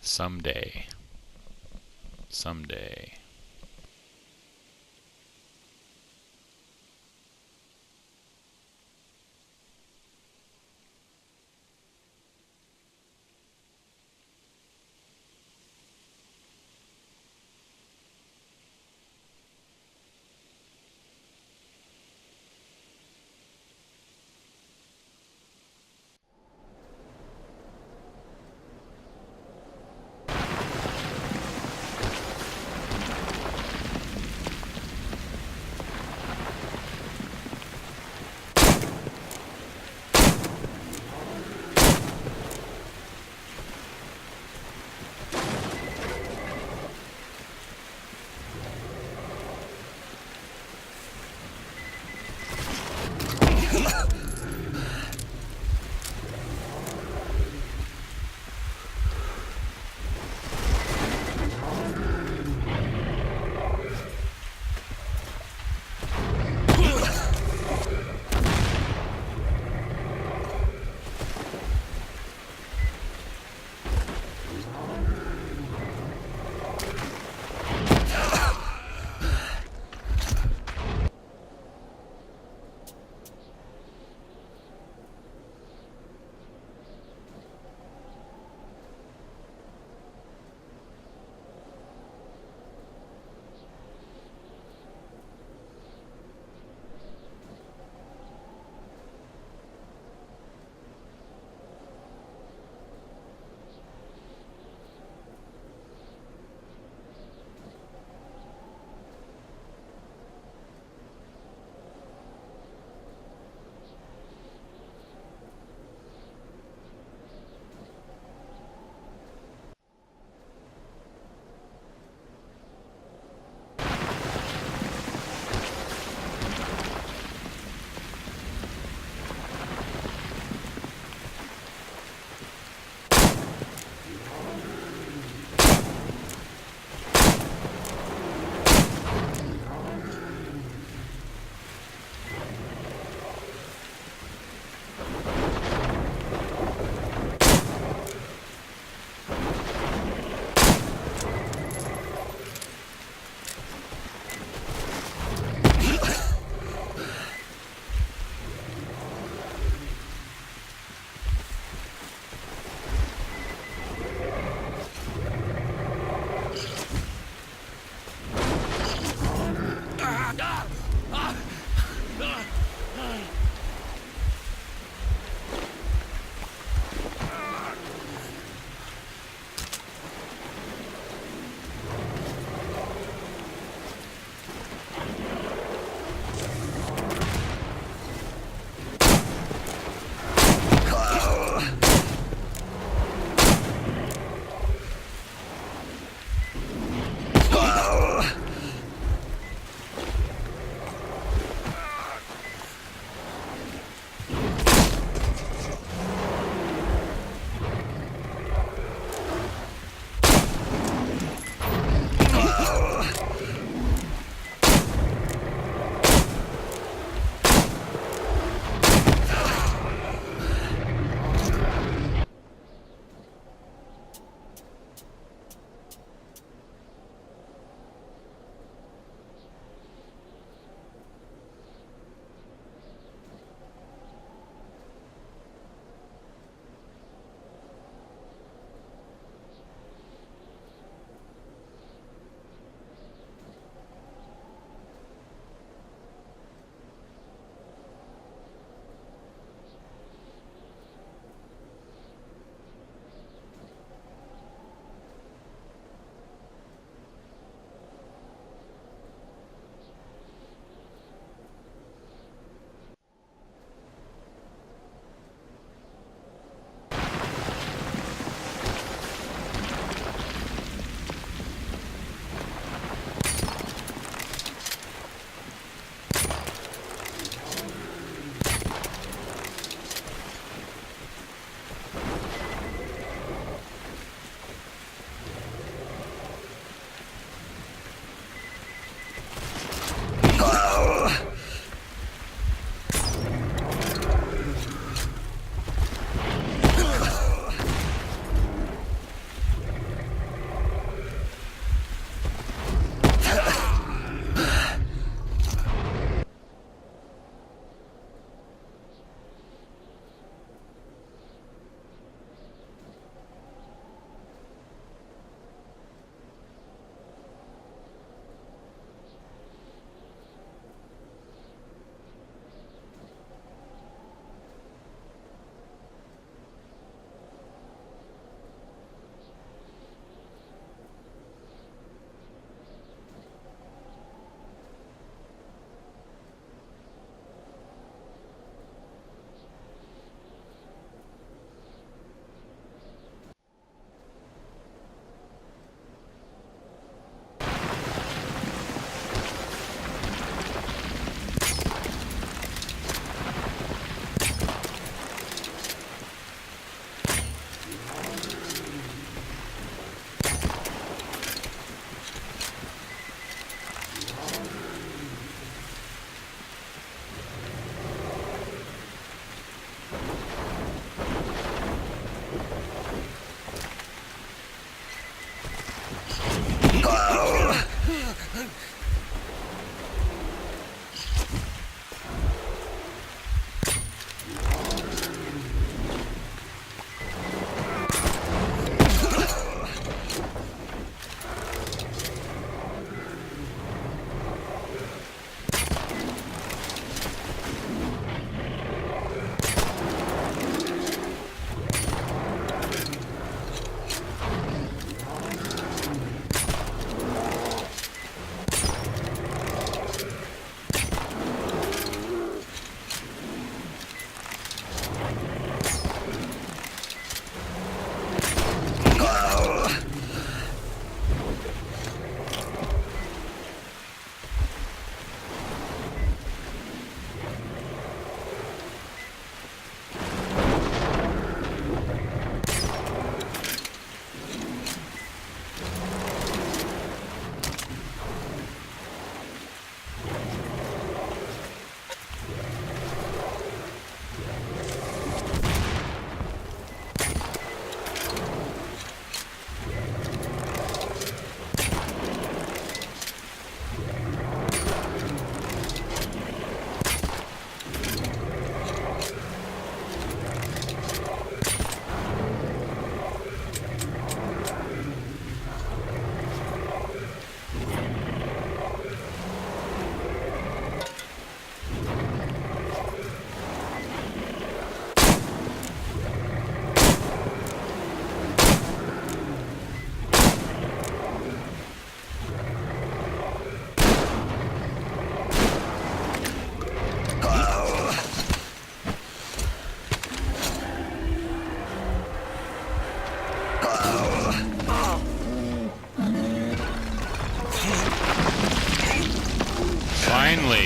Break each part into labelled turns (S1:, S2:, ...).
S1: Someday. Someday.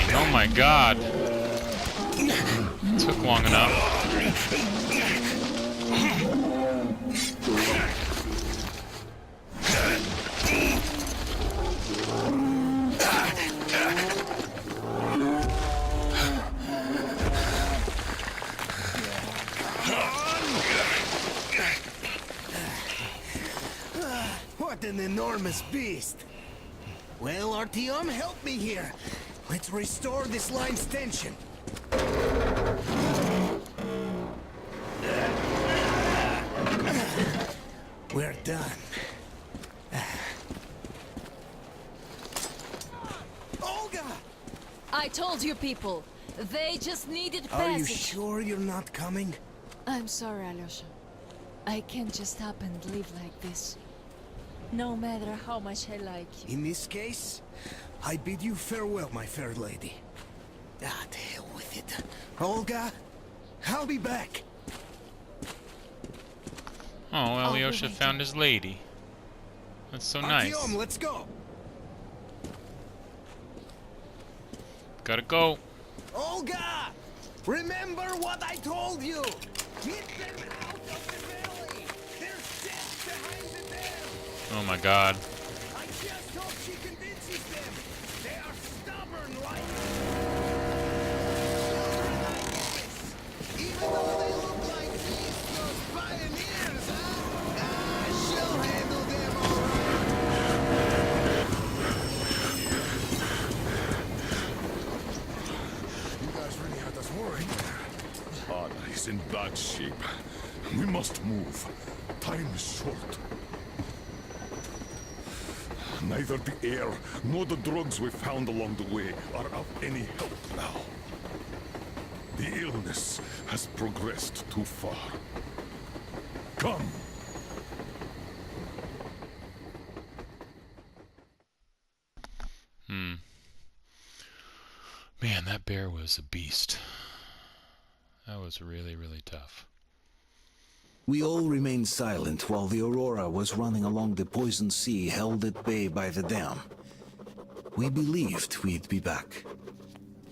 S1: Finally! Oh my god! Took long enough.
S2: What an enormous beast! Well, Artyom, help me here. Let's restore this line's tension. We're done. Olga!
S3: I told you people. They just needed passage.
S2: Are you sure you're not coming?
S3: I'm sorry, Alyosha. I can't just up and live like this. No matter how much I like you.
S2: In this case, I bid you farewell, my fair lady. Ah, to hell with it. Olga, I'll be back.
S1: Oh, Alyosha found his lady. That's so nice.
S2: Artyom, let's go.
S1: Gotta go.
S2: Olga! Remember what I told you! Get them out of the valley! There's death behind the dam!
S1: Oh my god.
S2: I just hope she convinces them! They are stubborn like... Even though they look like these, those pioneers, huh? She'll handle them all right! You guys really had us worried.
S4: Anna is in bad shape. We must move. Time is short. Neither the air nor the drugs we found along the way are of any help now. The illness has progressed too far. Come!
S1: Man, that bear was a beast. That was really, really tough.
S5: We all remained silent while the Aurora was running along the poison sea held at bay by the dam. We believed we'd be back.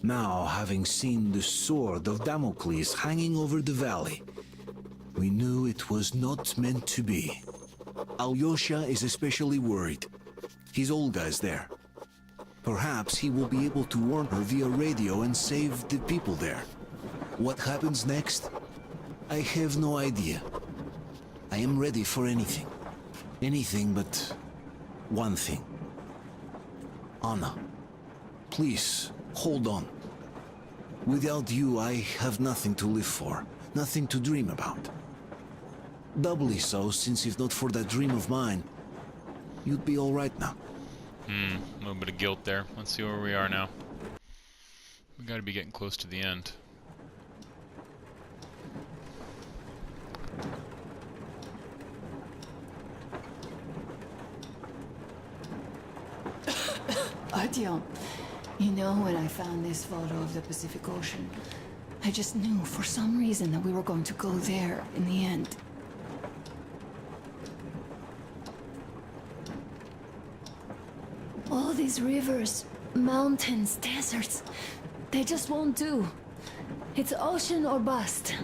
S5: Now, having seen the sword of Damocles hanging over the valley, we knew it was not meant to be. Alyosha is especially worried. His Olga is there. Perhaps he will be able to warn her via radio and save the people there. What happens next? I have no idea. I am ready for anything. Anything but one thing. Anna, please, hold on. Without you, I have nothing to live for, nothing to dream about. Doubly so, since if not for that dream of mine, you'd be all right now.
S1: A little bit of guilt there. Let's see where we are now. We gotta be getting close to the end.
S6: Artyom, you know, when I found this photo of the Pacific Ocean, I just knew for some reason that we were going to go there in the end. All these rivers, mountains, deserts, they just won't do. It's ocean or bust.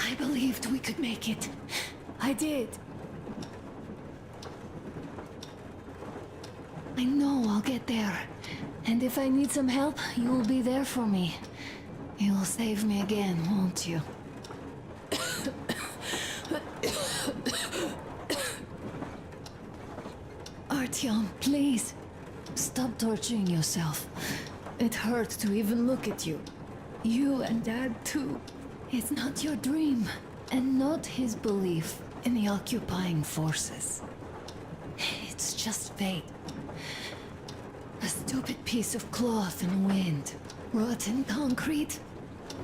S6: I believed we could make it. I did. I know I'll get there. And if I need some help, you will be there for me. You will save me again, won't you? Artyom, please. Stop torturing yourself. It hurts to even look at you. You and Dad, too. It's not your dream, and not his belief in the occupying forces. It's just fate. A stupid piece of cloth in wind. Rotten concrete.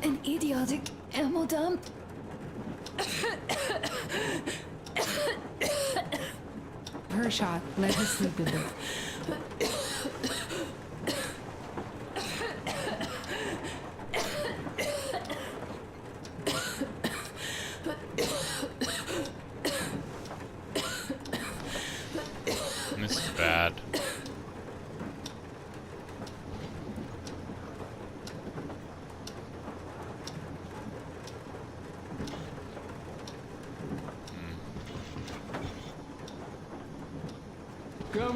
S6: An idiotic ammo dump.
S7: Per shot, let her sleep a bit.
S1: This is bad.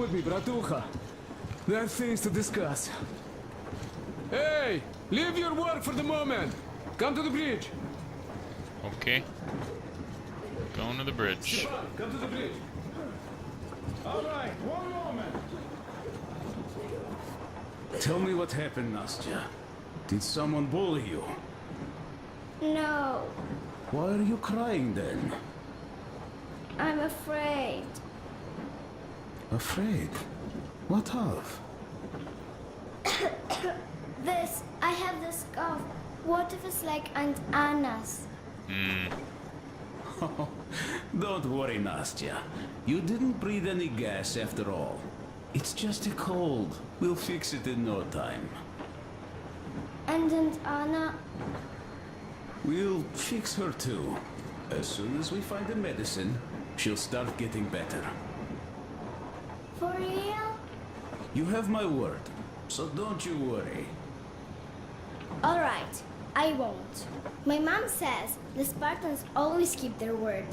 S8: Come with me, bratucha. There are things to discuss. Hey! Leave your work for the moment! Come to the bridge!
S1: Okay. Going to the bridge.
S8: Stepan, come to the bridge! Alright, one moment! Tell me what happened, Nastya. Did someone bully you?
S9: No,
S8: Why are you crying then?
S9: I'm afraid.
S8: Afraid? What of?
S9: I have this cough. What if it's like Aunt Anna's?
S8: Don't worry, Nastya. You didn't breathe any gas after all. It's just a cold. We'll fix it in no time.
S9: And Aunt Anna?
S8: We'll fix her too. As soon as we find the medicine, she'll start getting better.
S9: For real?
S8: You have my word, so don't you worry.
S9: Alright, I won't. My mom says the Spartans always keep their word.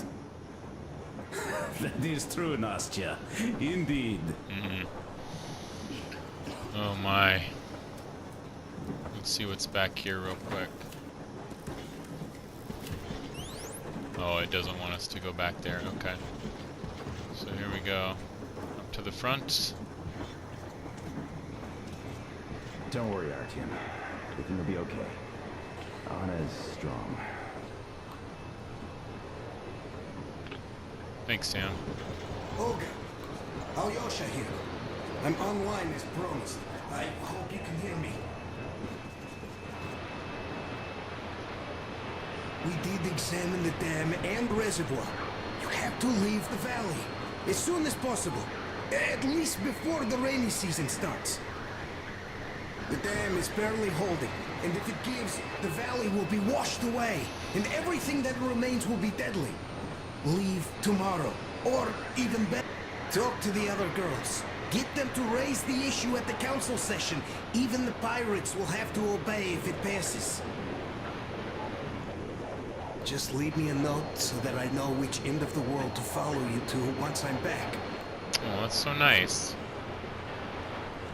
S8: That is true, Nastya. Indeed.
S1: Oh my. Let's see what's back here real quick. Oh, it doesn't want us to go back there. Okay. So here we go. Up to the front.
S10: Don't worry, Artyom. Everything will be okay. Anna is strong.
S1: Thanks, Sam.
S2: Olga, Alyosha here. I'm online as promised. I hope you can hear me. We did examine the dam and reservoir. You have to leave the valley as soon as possible. At least before the rainy season starts. The dam is barely holding, and if it gives, the valley will be washed away, and everything that remains will be deadly. Leave tomorrow, or even better, talk to the other girls. Get them to raise the issue at the council session. Even the pirates will have to obey if it passes. Just leave me a note so that I know which end of the world to follow you to once I'm back.
S1: Oh, that's so nice.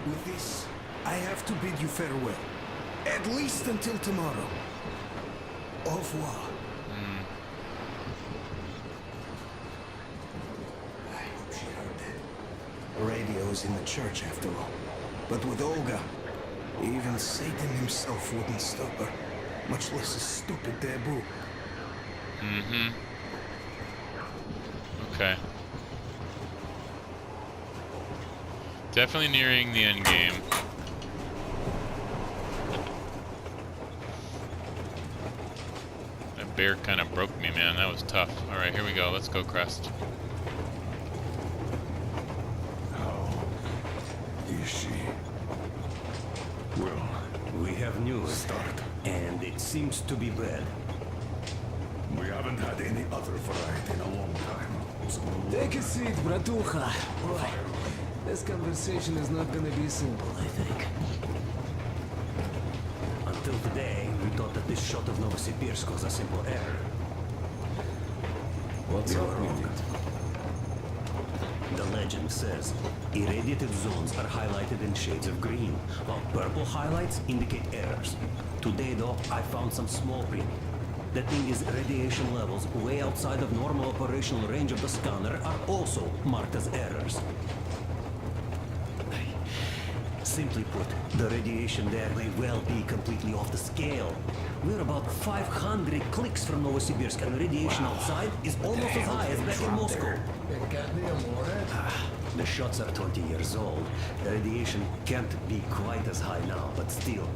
S2: With this, I have to bid you farewell. At least until tomorrow. Au revoir. I hope she heard that. The radio is in the church after all. But with Olga, even Satan himself wouldn't stop her. Much less a stupid taboo.
S1: Okay. Definitely nearing the end game. That bear kind of broke me, man. That was tough. Alright, here we go. Let's go, Crest.
S4: How is she? Well,
S11: We have news,
S4: start.
S11: and it seems to be bad.
S4: We haven't had any other variety in a long time. So
S8: Take a seat, bratucha. Boy, this conversation is not gonna be simple, I think.
S11: Until today, we thought that this shot of Novosibirsk was a simple error.
S8: What's up with it?
S11: The legend says irradiated zones are highlighted in shades of green, while purple highlights indicate errors. Today, though, I found some small print. The thing is, radiation levels way outside of normal operational range of the scanner are also marked as errors. Simply put, the radiation there may well be completely off the scale. We're about 500 clicks from Novosibirsk, and radiation outside is almost as high as back in Moscow. The shots are 20 years old. The radiation can't be quite as high now, but still,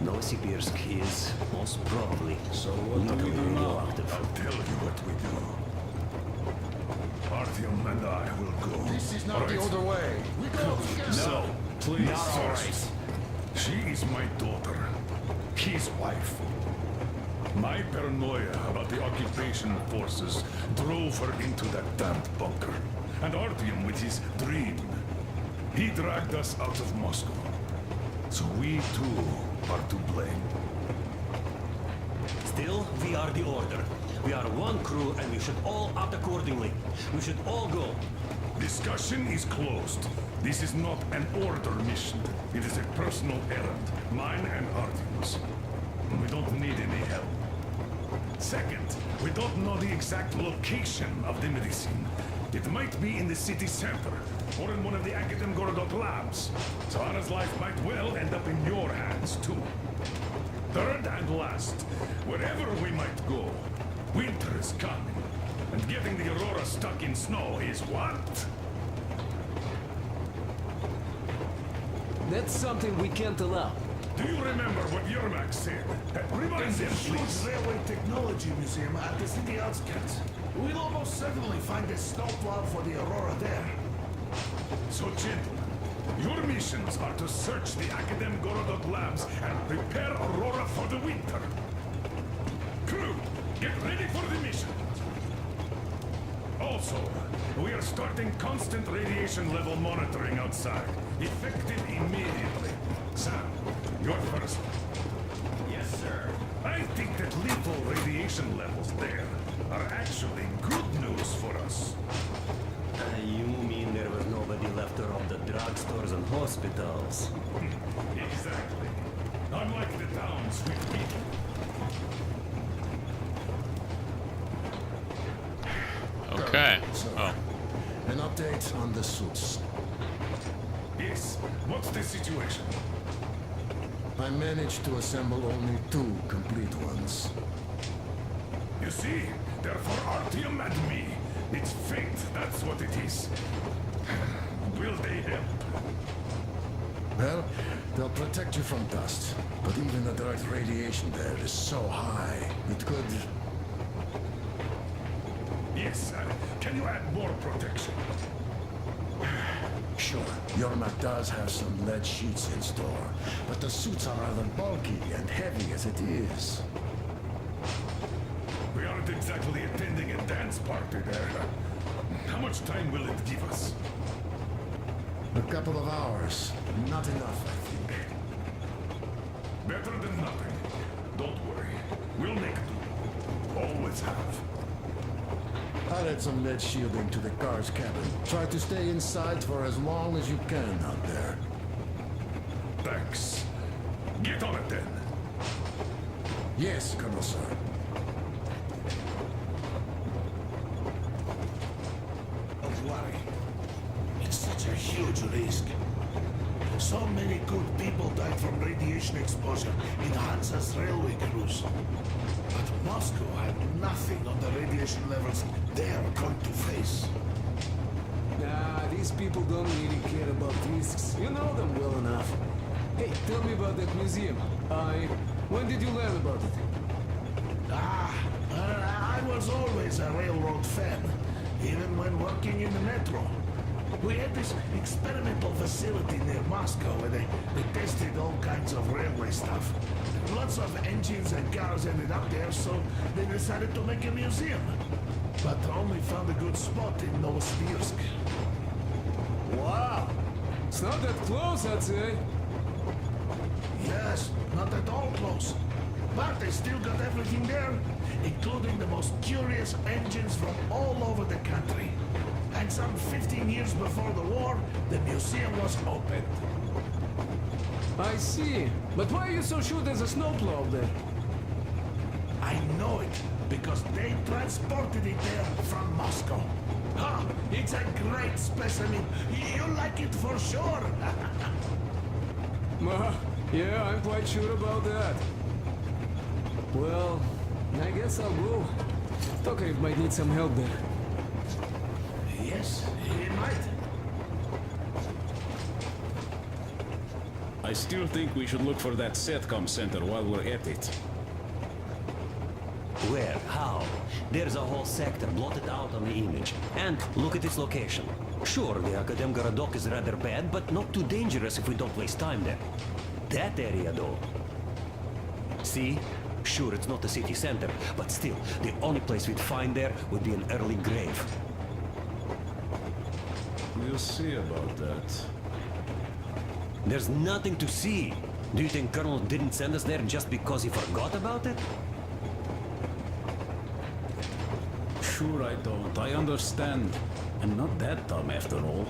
S11: Novosibirsk is most probably lethally radioactive.
S4: I'll tell you what we do. Artyom and I will go.
S2: This is not the older way. We go together.
S4: No, please,
S2: Not all
S4: first. She is my daughter, his wife. My paranoia about the occupation forces drove her into that damned bunker. And Artyom with his dream. He dragged us out of Moscow. So we too are to blame.
S11: Still, we are the order. We are one crew, and we should all act accordingly. We should all go.
S4: Discussion is closed. This is not an order mission. It is a personal errand. Mine and Artyom's. We don't need any help. Second, we don't know the exact location of the medicine. It might be in the city center, or in one of the Academ Gorodok labs. So Anna's life might well end up in your hands, too. Third and last, wherever we might go, winter is coming. And getting the Aurora stuck in snow is what?
S12: That's something we can't allow.
S4: Do you remember what Yermak said? Remind
S2: There's a
S4: him,
S2: huge
S4: please.
S2: railway technology museum at the city outskirts. We'll almost certainly find a snowplow for the Aurora there.
S4: So, gentlemen, your missions are to search the Academ Gorodok labs and prepare Aurora for the winter. Crew, get ready for the mission. Also, we are starting constant radiation level monitoring outside. Effective immediately. Sam, you're first.
S11: Yes, sir.
S4: I think that lethal radiation levels there are actually good news for us.
S11: You mean there was nobody left to rob the drugstores and hospitals?
S4: Exactly. Unlike the towns we've been.
S1: Okay. Oh.
S2: An update on the suits.
S4: Yes, what's the situation?
S2: I managed to assemble only 2 complete ones.
S4: You see, they're for Artyom and me. It's fate, that's what it is. Will they help?
S2: Well, they'll protect you from dust. But even the direct radiation there is so high, it could...
S4: Yes, can you add more protection?
S2: Sure, Yermak does have some lead sheets in store, but the suits are rather bulky and heavy as it is.
S4: We aren't exactly attending a dance party there. How much time will it give us?
S2: A couple of hours. Not enough, I think.
S4: Better than nothing. Don't worry. We'll make do. Always have.
S2: I'll add some lead shielding to the car's cabin. Try to stay inside for as long as you can out there.
S4: Thanks. Get on it then.
S2: Yes, Colonel, sir. Don't worry. It's such a huge risk. So many good people died from radiation exposure in Hansa's railway crews. But Moscow had nothing on the radiation levels they're going to face.
S12: Nah, these people don't really care about risks. You know them well enough. Hey, tell me about that museum. When did you learn about it?
S2: I was always a railroad fan, even when working in the metro. We had this experimental facility near Moscow where they tested all kinds of railway stuff. Lots of engines and cars ended up there, so they decided to make a museum. But only found a good spot in Novosibirsk.
S12: Wow! It's not that close, I'd say.
S2: Yes, not at all close. But they still got everything there, including the most curious engines from all over the country. And some 15 years before the war, the museum was opened.
S12: I see. But why are you so sure there's a snowplow there?
S2: I know it, because they transported it there from Moscow. Ha! It's a great specimen. You'll like it for sure.
S12: Yeah, I'm quite sure about that. Well, I guess I'll go. Tokarev might need some help there.
S2: Yes, he might.
S8: I still think we should look for that SATCOM center while we're at it.
S11: Where? How? There's a whole sector blotted out on the image. And look at its location. Sure, the Academ Gorodok is rather bad, but not too dangerous if we don't waste time there. That area, though. See? Sure, it's not the city center, but still, the only place we'd find there would be an early grave.
S8: We'll see about that.
S11: There's nothing to see. Do you think Colonel didn't send us there just because he forgot about it?
S8: Sure I don't. I understand. I'm not that dumb after all.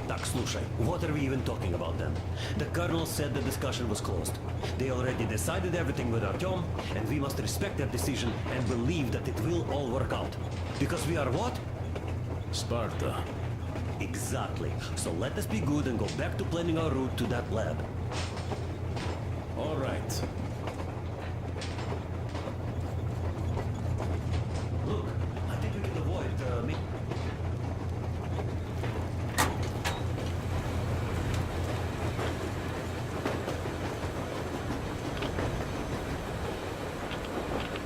S11: Так, слушай, what are we even talking about then? The Colonel said the discussion was closed. They already decided everything with Artyom, and we must respect their decision and believe that it will all work out. Because we are what?
S8: Sparta.
S11: Exactly. So let us be good and go back to planning our route to that lab.
S8: All right.
S11: Look, I think we can avoid me.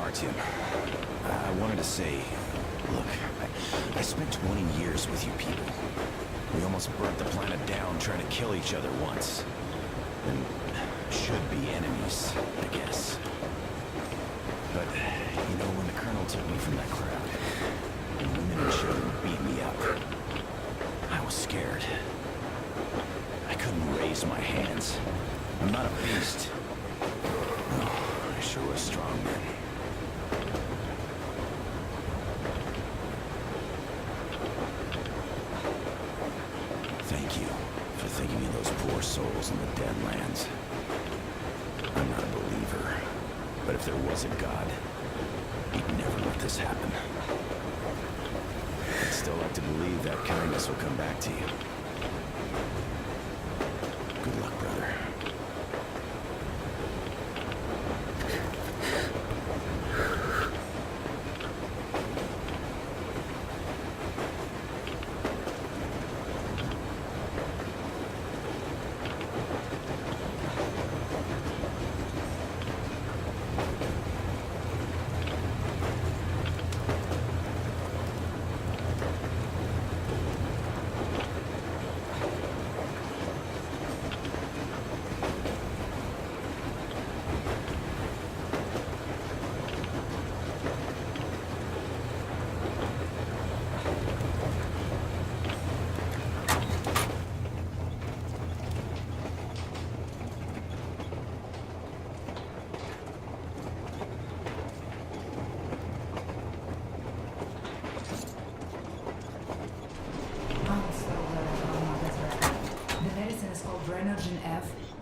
S10: Artyom, I wanted to say, look, I spent 20 years with you people. We almost burnt the planet down trying to kill each other once. And should be enemies, I guess. But, you know, when the Colonel took me from that crowd, and women and children beat me up, I was scared. I couldn't raise my hands. I'm not a beast. Oh, I sure was strong then. Thank you for thinking of those poor souls in the dead lands. I'm not a believer, but if there was a God, he'd never let this happen. I'd still like to believe that kindness will come back to you. Good luck, brother.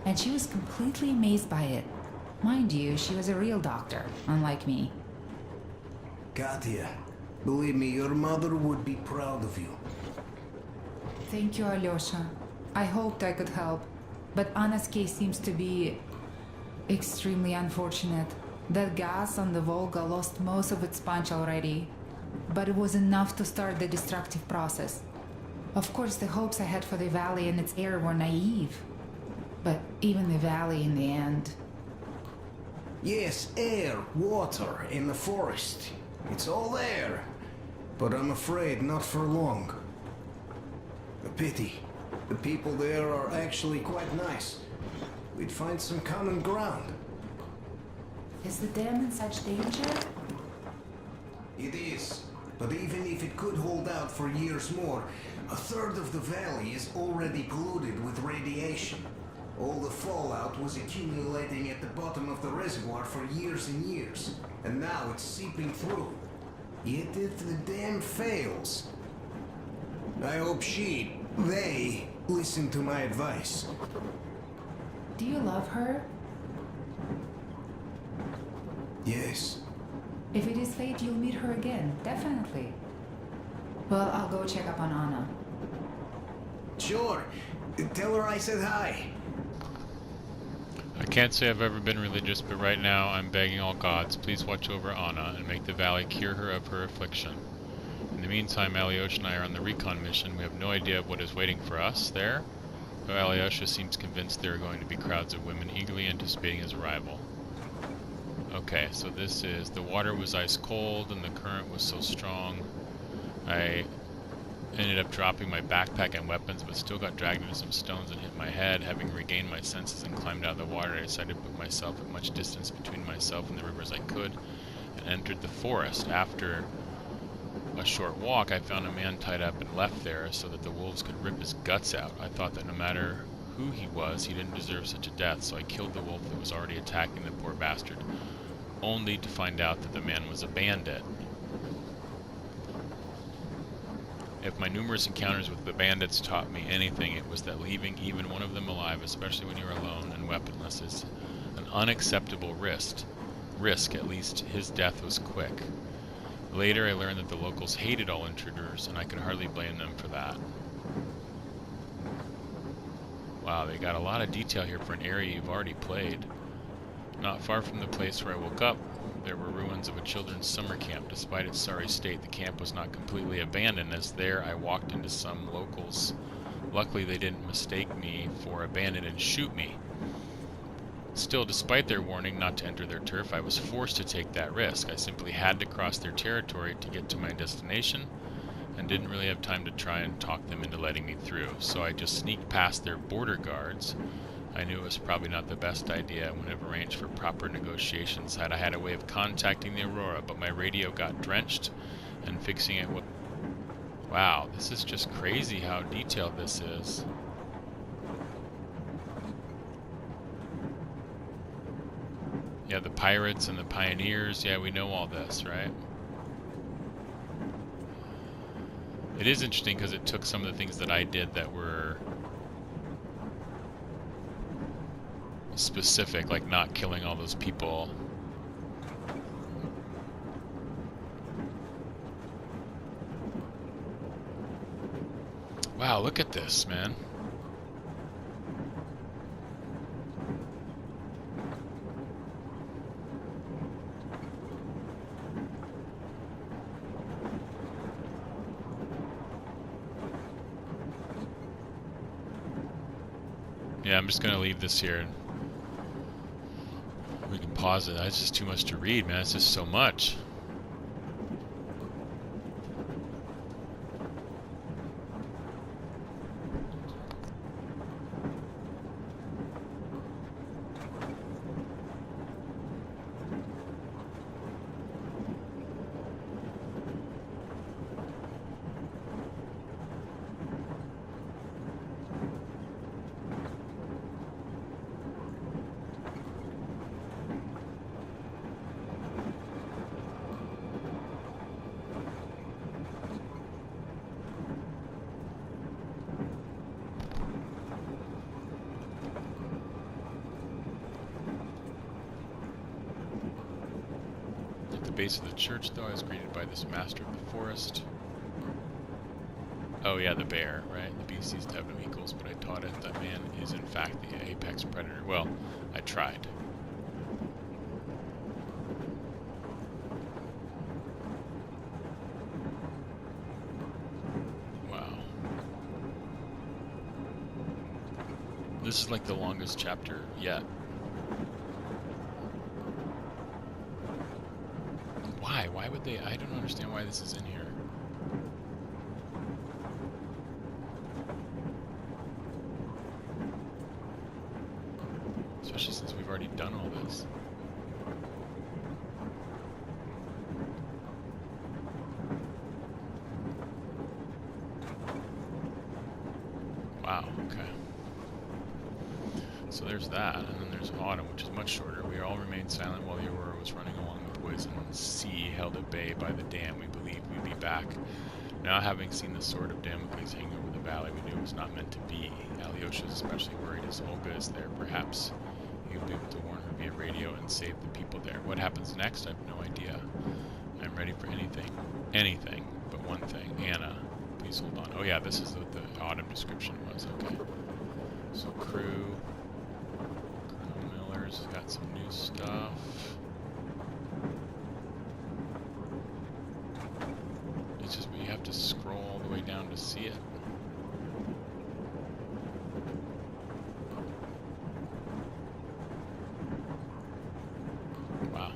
S7: And she was completely amazed by it. Mind you, she was a real doctor, unlike me.
S2: Katya, believe me, your mother would be proud of you.
S7: Thank you, Alyosha. I hoped I could help, but Anna's case seems to be extremely unfortunate. That gas on the Volga lost most of its punch already, but it was enough to start the destructive process. Of course, the hopes I had for the valley and its air were naive. But even the valley in the end...
S2: Yes, air, water, in the forest. It's all there. But I'm afraid not for long. A pity. The people there are actually quite nice. We'd find some common ground.
S7: Is the dam in such danger?
S2: It is. But even if it could hold out for years more, a third of the valley is already polluted with radiation. All the fallout was accumulating at the bottom of the reservoir for years and years, and now it's seeping through. Yet if the dam fails, I hope they listen to my advice.
S7: Do you love her?
S2: Yes.
S7: If it is fate, you'll meet her again, definitely. Well, I'll go check up on Anna.
S2: Sure. Tell her I said hi.
S1: I can't say I've ever been religious, but right now I'm begging all gods, please watch over Anna and make the valley cure her of her affliction. In the meantime, Alyosha and I are on the recon mission. We have no idea of what is waiting for us there, though Alyosha seems convinced there are going to be crowds of women eagerly anticipating his arrival. Okay, so this is... the water was ice cold and the current was so strong. I ended up dropping my backpack and weapons, but still got dragged into some stones and hit my head. Having regained my senses and climbed out of the water, I decided to put myself at much distance between myself and the river as I could, and entered the forest. After a short walk, I found a man tied up and left there so that the wolves could rip his guts out. I thought that no matter who he was, he didn't deserve such a death, so I killed the wolf that was already attacking the poor bastard, only to find out that the man was a bandit. If my numerous encounters with the bandits taught me anything, it was that leaving even one of them alive, especially when you're alone and weaponless, is an unacceptable risk. At least his death was quick. Later, I learned that the locals hated all intruders, and I could hardly blame them for that. Wow, they got a lot of detail here for an area you've already played. Not far from the place where I woke up, there were ruins of a children's summer camp. Despite its sorry state, the camp was not completely abandoned, as there I walked into some locals. Luckily, they didn't mistake me for a bandit and shoot me. Still, despite their warning not to enter their turf, I was forced to take that risk. I simply had to cross their territory to get to my destination, and didn't really have time to try and talk them into letting me through. So I just sneaked past their border guards. I knew it was probably not the best idea. I would have arranged for proper negotiations had I had a way of contacting the Aurora, but my radio got drenched, and fixing it would... Wow, this is just crazy how detailed this is. Yeah, the pirates and the pioneers, yeah, we know all this, right? It is interesting because it took some of the things that I did that were specific, like not killing all those people. Wow, look at this, man. Yeah, I'm just gonna leave this here. We can pause it. That's just too much to read, man. It's just so much. Base of the church, though, I was greeted by this master of the forest. Oh yeah, the bear, right? The beast sees to have no equals, but I taught it that man is in fact the apex predator. Well, I tried. Wow. This is like the longest chapter yet. Why would they? I don't understand why this is in here. Especially since we've already done all this. Wow, okay. So there's that, and then there's autumn, which is much shorter. We all remained silent while the Aurora was running along the poison sea, held at bay by the dam. We believed we'd be back. Now, having seen the sword of Damocles hang over the valley, we knew it was not meant to be. Alyosha's especially worried as Olga is there. Perhaps he would be able to warn her via radio and save the people there. What happens next? I have no idea. I'm ready for anything. Anything but one thing. Anna, please hold on. Oh yeah, this is what the autumn description was. Okay. So crew. Colonel Miller's got some new stuff. It's just you have to scroll all the way down to see it. Wow.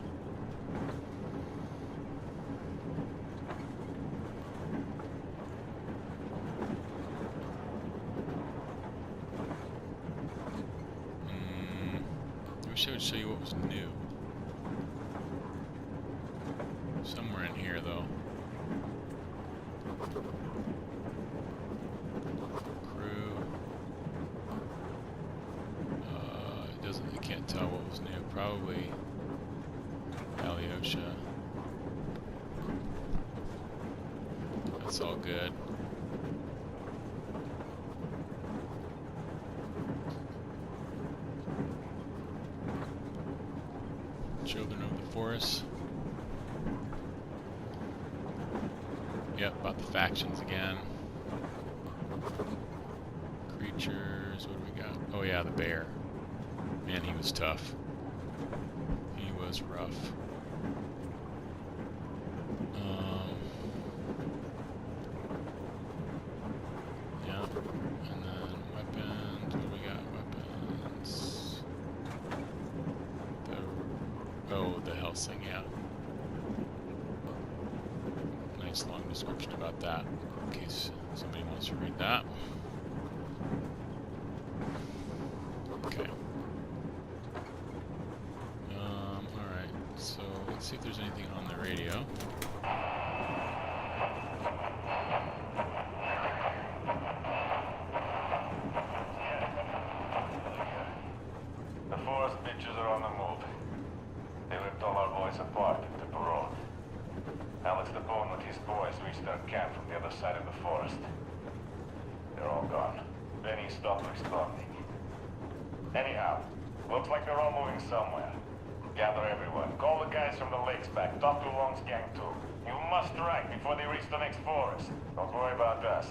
S1: I wish I would show you what was new. Somewhere in here, though. Crew. It doesn't. I can't tell what was new. Probably Alyosha. That's all good. Children of the Forest. Yep, about the factions again. Creatures, what do we got? Oh yeah, the bear. Man, he was tough. He was rough. Yeah, and then weapons, what do we got? Weapons. The Helsing, yeah. Nice long description about that, in case somebody wants to read that. Okay. Alright, so let's see if there's anything on the radio.
S13: The forest bitches are on the move. They ripped all our boys apart and took the road. Alex the Bone with his boys reached their camp from the other side of the forest. They're all gone. Benny stopped responding. Anyhow, looks like they're all moving somewhere. Gather everyone. Call the guys from the lakes back. Talk to Long's gang too. You must strike before they reach the next forest. Don't worry about us.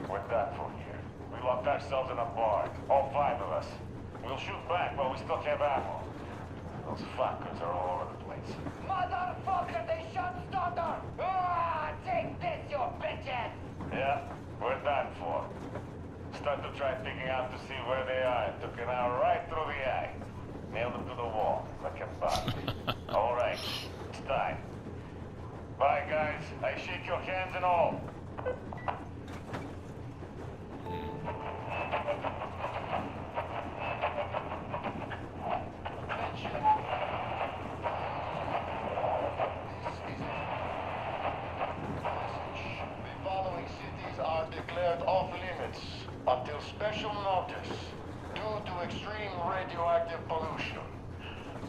S13: We're done for here. We locked ourselves in a barn. All 5 of us. We'll shoot back while we still have ammo. Those fuckers are all over the place.
S14: Motherfucker, they shot Stoddard! Ah, take this, you bitches!
S13: Yeah, we're done for. Started to try picking out to see where they are and took an hour right through the eye. Nailed them to the wall, like a bug. All right, it's time. Bye, guys. I shake your hands and all.
S15: Declared off limits until special notice due to extreme radioactive pollution.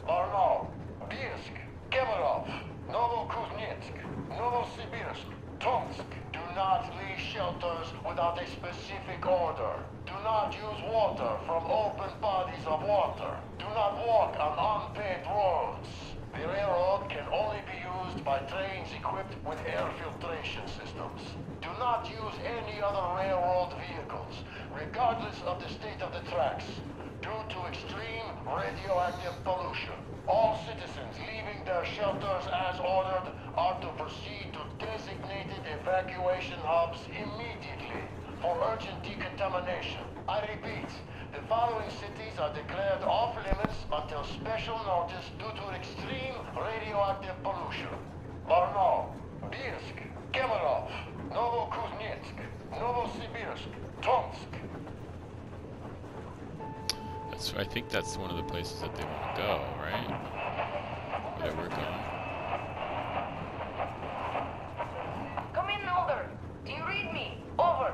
S15: Arno, Bielsk, Kemerov, Novokuznetsk, Novosibirsk, Tomsk. Do not leave shelters without a specific order. Do not use water from open bodies of water. Do not walk on unpaved roads. The railroad can only be used by trains equipped with air filtration systems. Do not use any other railroad vehicles, regardless of the state of the tracks, due to extreme radioactive pollution. All citizens leaving their shelters as ordered are to proceed to designated evacuation hubs immediately for urgent decontamination. I repeat, the following cities are declared off limits until special notice due to extreme radioactive pollution. Barnaul, Bielsk, Kemerov, Novokuznetsk, Novosibirsk, Tomsk.
S1: I think that's one of the places that they want to go, right? Where we're going.
S14: Come in, Alder. Do you read me? Over.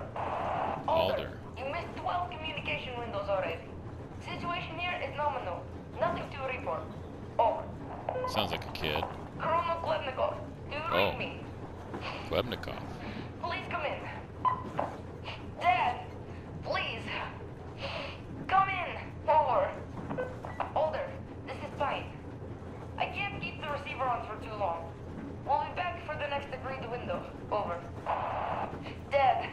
S1: Alder.
S14: You missed 12 communication windows already. Situation here is nominal. Nothing to report. Over.
S1: Sounds like a kid.
S14: Colonel Klebnikov. Do you read me?
S1: Klebnikov.
S14: Please come in. Dad, please. Come in. Over. Older, this is Pine. I can't keep the receiver on for too long. We'll be back for the next agreed window. Over. Dad,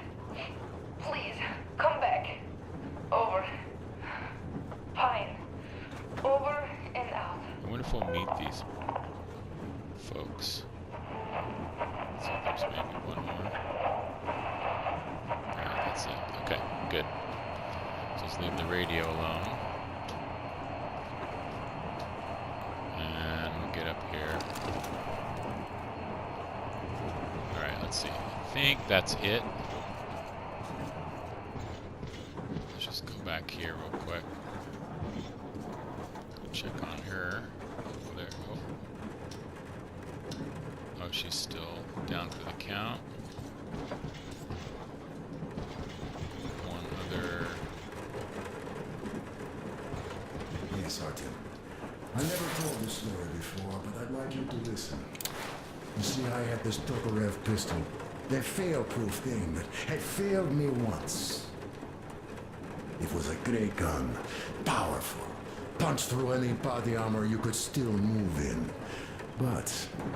S14: please, come back. Over. Pine. Over and out.
S1: I wonder if we'll meet these folks. Let's see if there's maybe one more. Yeah, that's it. Okay, good. So let's leave the radio alone. And we'll get up here. Alright, let's see. I think that's it. Let's just go back here real quick. Check on her. Oh, there. Oh, she's still down for the count. One other.
S2: Yes, Artyom. I never told this story before, but I'd like you to listen. You see, I had this Tokarev pistol. That fail-proof thing that had failed me once. It was a great gun. Powerful. punch through any body armor you could still move in. But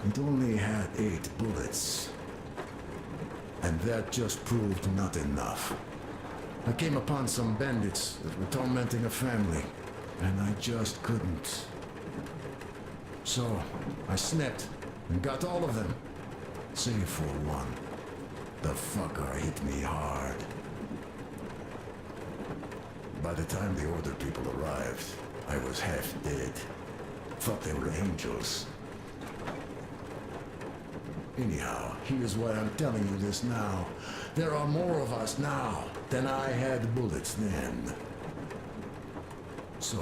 S2: it only had 8 bullets. And that just proved not enough. I came upon some bandits that were tormenting a family, and I just couldn't. So, I snapped and got all of them, save for one. The fucker hit me hard. By the time the Order people arrived, I was half dead. Thought they were angels. Anyhow, here's why I'm telling you this now. There are more of us now than I had bullets then. So,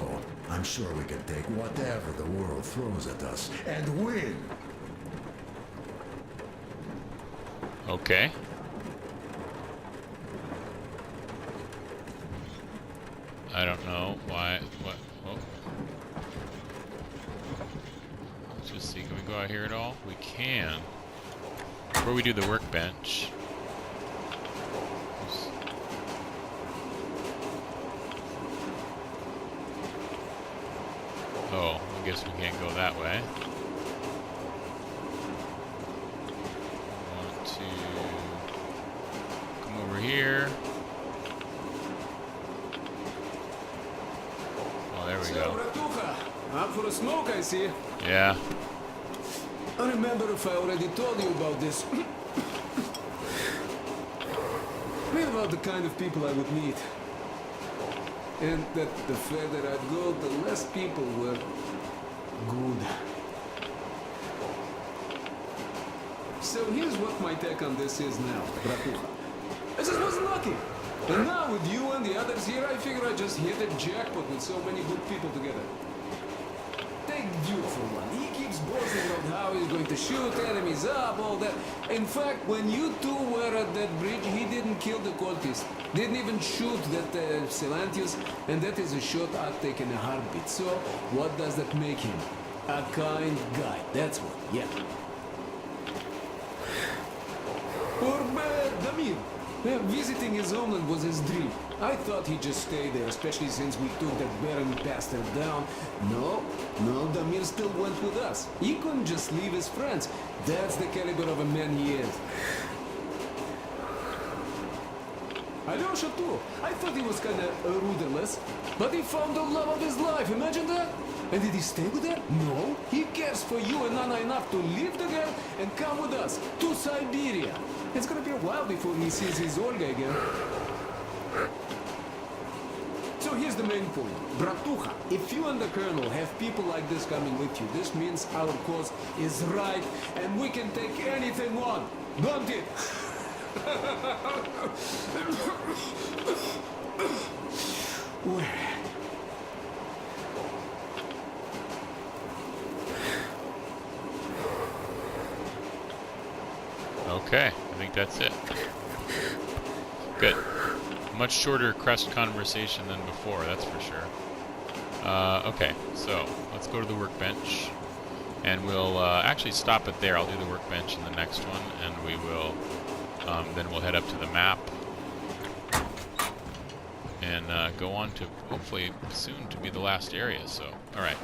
S2: I'm sure we can take whatever the world throws at us and win!
S1: Okay. I don't know why. What? Oh. Let's just see. Can we go out here at all? We can. Before we do the workbench. Oh, I guess we can't go that way. I want to come over here. Oh, there we go.
S12: Up for a smoke, I see.
S1: Yeah.
S12: I remember if I already told you about this. Read about the kind of people I would meet. And that the further I'd go, the less people were good. So here's what my take on this is now, Bratucha. I just wasn't lucky. And now with you and the others here, I figure I just hit a jackpot with so many good people together. Take Duke for one. He keeps boasting about how he's going to shoot enemies up, all that. In fact, when you two were at that bridge, he didn't kill the cultist. Didn't even shoot that Silantius, and that is a shot I'd take in a heartbeat. So, what does that make him? A kind guy. That's what, yeah. Or Damir. Visiting his homeland was his dream. I thought he'd just stay there, especially since we took that Baron bastard down. No, Damir still went with us. He couldn't just leave his friends. That's the caliber of a man he is. Alyosha too. I thought he was kinda rudderless, but he found the love of his life, imagine that? And did he stay with her? No. He cares for you and Anna enough to leave the girl and come with us to Siberia. It's gonna be a while before he sees his Olga again. So here's the main point. Bratucha, if you and the Colonel have people like this coming with you, this means our cause is right and we can take anything on. Don't it?
S1: Okay, I think that's it. Good. Much shorter crest conversation than before, that's for sure. Okay, so let's go to the workbench, and we'll actually stop it there. I'll do the workbench in the next one, and we will then we'll head up to the map and go on to hopefully soon to be the last area. So, all right,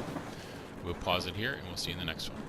S1: we'll pause it here, and we'll see you in the next one.